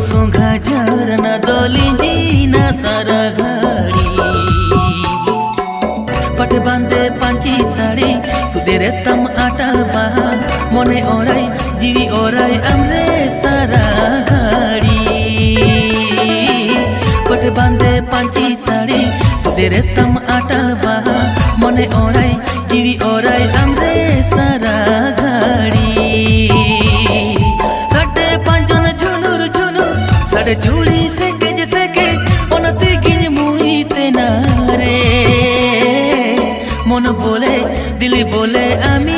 सोंघा झरना दोली ना सारा घड़ी पटे बांधे पांची साड़ी सुदेरे तम आटल बहा मने ओराई जीवी ओराई आमरे सारा घड़ी पटे बांधे पांची साड़ी सुदेरे तम आटल बहा मने ओराई जीवी ओराई आमरे सारा घड़ी साडे पांचन झुनुर झुनुर साडे झुड़ी सेके ओनते गिन मुहिते ना रे मन बोले दिली बोले आमी